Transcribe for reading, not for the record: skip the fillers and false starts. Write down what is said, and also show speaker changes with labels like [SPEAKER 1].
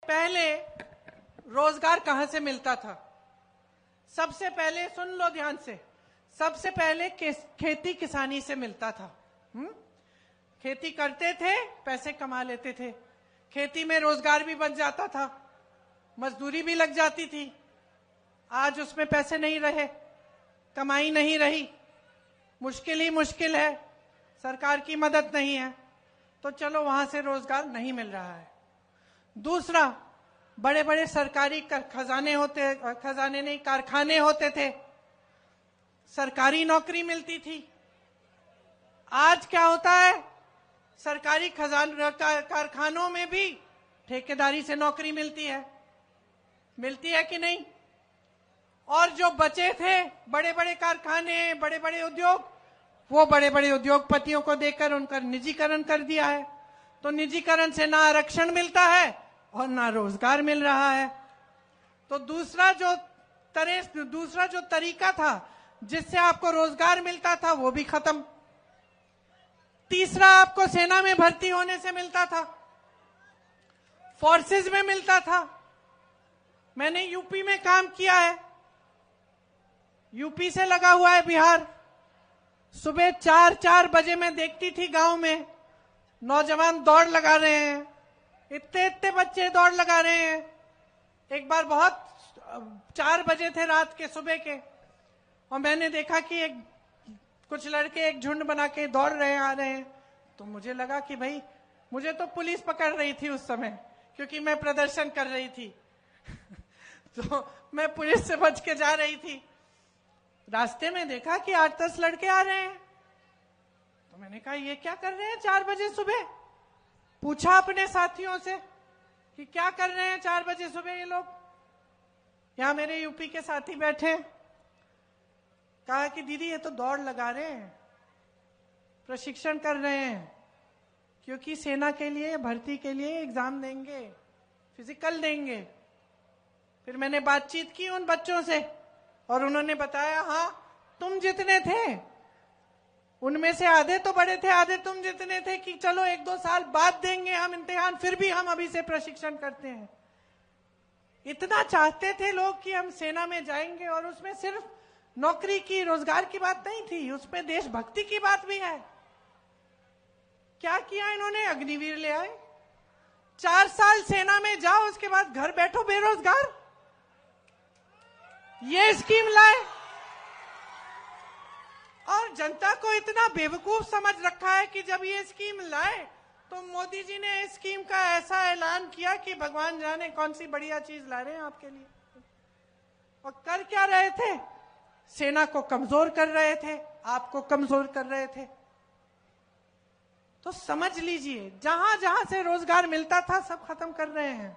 [SPEAKER 1] पहले रोजगार कहां से मिलता था? सबसे पहले सुन लो ध्यान से, सबसे पहले खेती किसानी से मिलता था। खेती करते थे, पैसे कमा लेते थे, खेती में रोजगार भी बन जाता था, मजदूरी भी लग जाती थी। आज उसमें पैसे नहीं रहे, कमाई नहीं रही, मुश्किल ही मुश्किल है, सरकार की मदद नहीं है, तो चलो वहां से रोजगार नहीं मिल रहा है। दूसरा, बड़े बड़े सरकारी खजाने नहीं, कारखाने होते थे, सरकारी नौकरी मिलती थी। आज क्या होता है? सरकारी कारखानों में भी ठेकेदारी से नौकरी मिलती है कि नहीं? और जो बचे थे बड़े बड़े कारखाने, बड़े बड़े उद्योग, वो बड़े बड़े उद्योगपतियों को देकर उनका निजीकरण कर दिया है। तो निजीकरण से ना आरक्षण मिलता है और ना रोजगार मिल रहा है। तो दूसरा जो तरीका था जिससे आपको रोजगार मिलता था वो भी खत्म। तीसरा, आपको सेना में भर्ती होने से मिलता था, फोर्सेस में मिलता था। मैंने यूपी में काम किया है, यूपी से लगा हुआ है बिहार। सुबह 4 बजे मैं देखती थी गांव में नौजवान दौड़ लगा रहे हैं, इतने बच्चे दौड़ लगा रहे हैं। एक बार 4 बजे थे रात के, सुबह के, और मैंने देखा कि कुछ लड़के एक झुंड बना के दौड़ रहे आ रहे हैं। तो मुझे लगा कि भाई, मुझे तो पुलिस पकड़ रही थी उस समय, क्योंकि मैं प्रदर्शन कर रही थी तो मैं पुलिस से बच के जा रही थी। रास्ते में देखा कि 8-10 लड़के आ रहे हैं, तो मैंने कहा ये क्या कर रहे हैं 4 बजे सुबह? पूछा अपने साथियों से कि क्या कर रहे हैं 4 बजे सुबह ये लोग। यहां मेरे यूपी के साथी बैठे, कहा कि दीदी ये तो दौड़ लगा रहे हैं, प्रशिक्षण कर रहे हैं, क्योंकि सेना के लिए, भर्ती के लिए एग्जाम देंगे, फिजिकल देंगे। फिर मैंने बातचीत की उन बच्चों से और उन्होंने बताया, हाँ तुम जितने थे उनमें से आधे तो बड़े थे, आधे तुम जितने थे, कि चलो 1-2 साल बाद देंगे हम इम्तिहान, फिर भी हम अभी से प्रशिक्षण करते हैं। इतना चाहते थे लोग कि हम सेना में जाएंगे, और उसमें सिर्फ नौकरी की, रोजगार की बात नहीं थी, उसमें देशभक्ति की बात भी है। क्या किया इन्होंने? अग्निवीर ले आए। 4 साल सेना में जाओ, उसके बाद घर बैठो बेरोजगार, ये स्कीम लाए। और जनता को इतना बेवकूफ समझ रखा है कि जब ये स्कीम लाए तो मोदी जी ने इस स्कीम का ऐसा ऐलान किया कि भगवान जाने कौन सी बढ़िया चीज ला रहे हैं आपके लिए। और कर क्या रहे थे? सेना को कमजोर कर रहे थे, आपको कमजोर कर रहे थे। तो समझ लीजिए, जहां जहां से रोजगार मिलता था सब खत्म कर रहे हैं।